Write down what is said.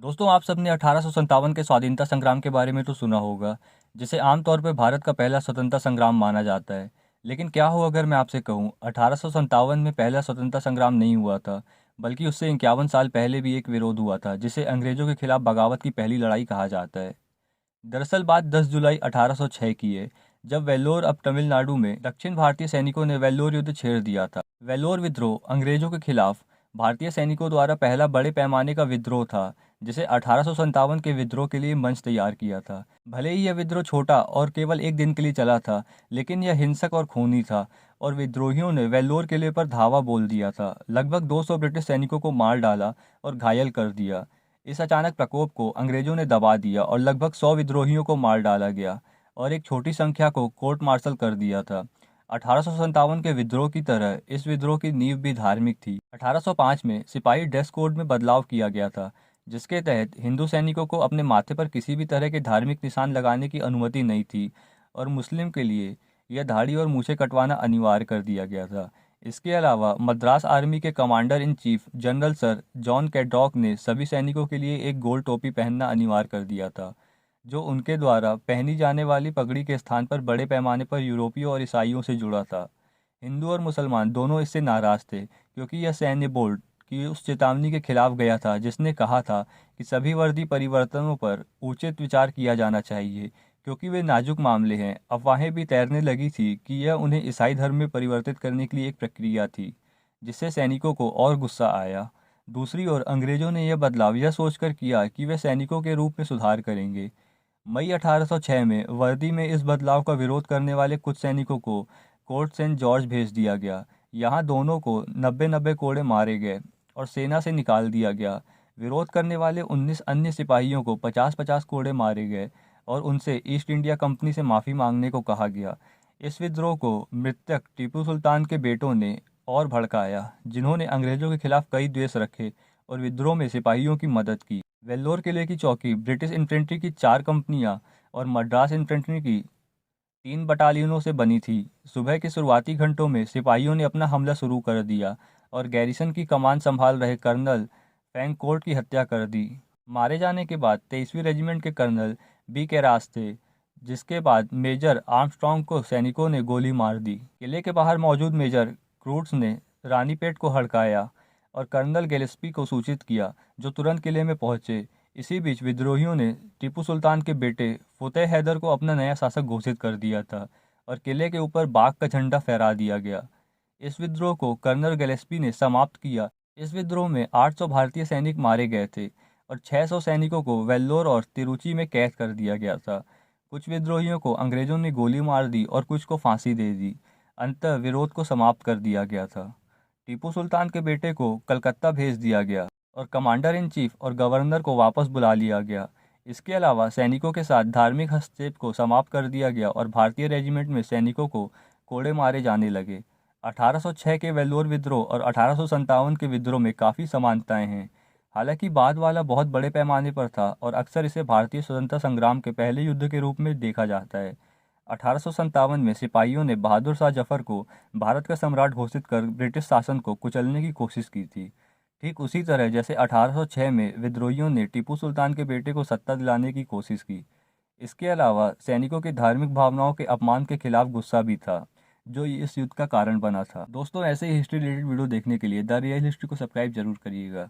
दोस्तों, आप सबने 1857 के स्वाधीनता संग्राम के बारे में तो सुना होगा, जिसे आमतौर पर भारत का पहला स्वतंत्रता संग्राम माना जाता है। लेकिन क्या हो अगर मैं आपसे कहूँ 1857 में पहला स्वतंत्रता संग्राम नहीं हुआ था, बल्कि उससे 51 साल पहले भी एक विरोध हुआ था, जिसे अंग्रेजों के खिलाफ बगावत की पहली लड़ाई कहा जाता है। दरअसल बात 10 जुलाई 1806 की है, जब वेल्लोर अब तमिलनाडु में दक्षिण भारतीय सैनिकों ने वेल्लोर युद्ध छेड़ दिया था। वेल्लोर विद्रोह अंग्रेजों के खिलाफ भारतीय सैनिकों द्वारा पहला बड़े पैमाने का विद्रोह था, जिसे 1857 के विद्रोह के लिए मंच तैयार किया था। भले ही यह विद्रोह छोटा और केवल एक दिन के लिए चला था, लेकिन यह हिंसक और खूनी था और विद्रोहियों ने वेल्लोर किले पर धावा बोल दिया था। लगभग 200 ब्रिटिश सैनिकों को मार डाला और घायल कर दिया। इस अचानक प्रकोप को अंग्रेजों ने दबा दिया और लगभग 100 विद्रोहियों को मार डाला गया और एक छोटी संख्या को कोर्ट मार्शल कर दिया था। 1857 के विद्रोह की तरह इस विद्रोह की नींव भी धार्मिक थी। 1805 में सिपाही ड्रेस कोड में बदलाव किया गया था, जिसके तहत हिंदू सैनिकों को अपने माथे पर किसी भी तरह के धार्मिक निशान लगाने की अनुमति नहीं थी और मुस्लिम के लिए यह दाढ़ी और मूछें कटवाना अनिवार्य कर दिया गया था। इसके अलावा मद्रास आर्मी के commander in chief general sir John Cradock ने सभी सैनिकों के लिए एक गोल टोपी पहनना अनिवार्य कर दिया था, जो उनके द्वारा पहनी जाने वाली पगड़ी के स्थान पर बड़े पैमाने पर यूरोपियों और ईसाइयों से जुड़ा था। हिंदू और मुसलमान दोनों इससे नाराज थे, क्योंकि यह सैन्य बोर्ड की उस चेतावनी के खिलाफ गया था जिसने कहा था कि सभी वर्दी परिवर्तनों पर उचित विचार किया जाना चाहिए, क्योंकि वे नाजुक मामले हैं। अफवाहें भी तैरने लगी थी कि यह उन्हें ईसाई धर्म में परिवर्तित करने के लिए एक प्रक्रिया थी, जिससे सैनिकों को और गुस्सा आया। दूसरी ओर अंग्रेजों ने यह बदलाव यह सोचकर किया कि वे सैनिकों के रूप में सुधार करेंगे। मई 1806 में वर्दी में इस बदलाव का विरोध करने वाले कुछ सैनिकों को कोर्ट सेंट जॉर्ज भेज दिया गया। यहाँ दोनों को 90-90 कोड़े मारे गए और सेना से निकाल दिया गया। विरोध करने वाले 19 अन्य सिपाहियों को 50-50 कोड़े मारे गए और उनसे ईस्ट इंडिया कंपनी से माफ़ी मांगने को कहा गया। इस विद्रोह को मृतक टीपू सुल्तान के बेटों ने और भड़काया, जिन्होंने अंग्रेजों के खिलाफ कई द्वेष रखे और विद्रोह में सिपाहियों की मदद की। वेल्लोर किले की चौकी ब्रिटिश इन्फेंट्री की 4 कंपनियां और मद्रास इन्फेंट्री की 3 बटालियनों से बनी थी। सुबह के शुरुआती घंटों में सिपाहियों ने अपना हमला शुरू कर दिया और गैरिसन की कमान संभाल रहे कर्नल फैंककोर्ट की हत्या कर दी। मारे जाने के बाद 23वीं रेजिमेंट के कर्नल बी कैरास थे, जिसके बाद मेजर आर्मस्ट्रॉन्ग को सैनिकों ने गोली मार दी। किले के बाहर मौजूद मेजर क्रूट्स ने रानीपेट को हड़काया और कर्नल गैलेस्पी को सूचित किया, जो तुरंत किले में पहुंचे। इसी बीच विद्रोहियों ने टीपू सुल्तान के बेटे फतेह हैदर को अपना नया शासक घोषित कर दिया था और किले के ऊपर बाघ का झंडा फहरा दिया गया। इस विद्रोह को कर्नल गैलेस्पी ने समाप्त किया। इस विद्रोह में 800 भारतीय सैनिक मारे गए थे और 600 सैनिकों को वेल्लोर और तिरुचि में कैद कर दिया गया था। कुछ विद्रोहियों को अंग्रेजों ने गोली मार दी और कुछ को फांसी दे दी। अंततः विरोध को समाप्त कर दिया गया था। टीपू सुल्तान के बेटे को कलकत्ता भेज दिया गया और कमांडर इन चीफ और गवर्नर को वापस बुला लिया गया। इसके अलावा सैनिकों के साथ धार्मिक हस्तक्षेप को समाप्त कर दिया गया और भारतीय रेजिमेंट में सैनिकों को कोड़े मारे जाने लगे। 1806 के वेल्लोर विद्रोह और 1857 के विद्रोह में काफ़ी समानताएं हैं। हालांकि बाद वाला बहुत बड़े पैमाने पर था और अक्सर इसे भारतीय स्वतंत्रता संग्राम के पहले युद्ध के रूप में देखा जाता है। 1857 में सिपाहियों ने बहादुर शाह जफर को भारत का सम्राट घोषित कर ब्रिटिश शासन को कुचलने की कोशिश की थी। ठीक उसी तरह जैसे 1806 में विद्रोहियों ने टीपू सुल्तान के बेटे को सत्ता दिलाने की कोशिश की। इसके अलावा सैनिकों की धार्मिक भावनाओं के अपमान के खिलाफ गुस्सा भी था, जो इस युद्ध का कारण बना था। दोस्तों, ऐसे ही हिस्ट्री रिलेटेड वीडियो देखने के लिए द रियल हिस्ट्री को सब्सक्राइब जरूर करिएगा।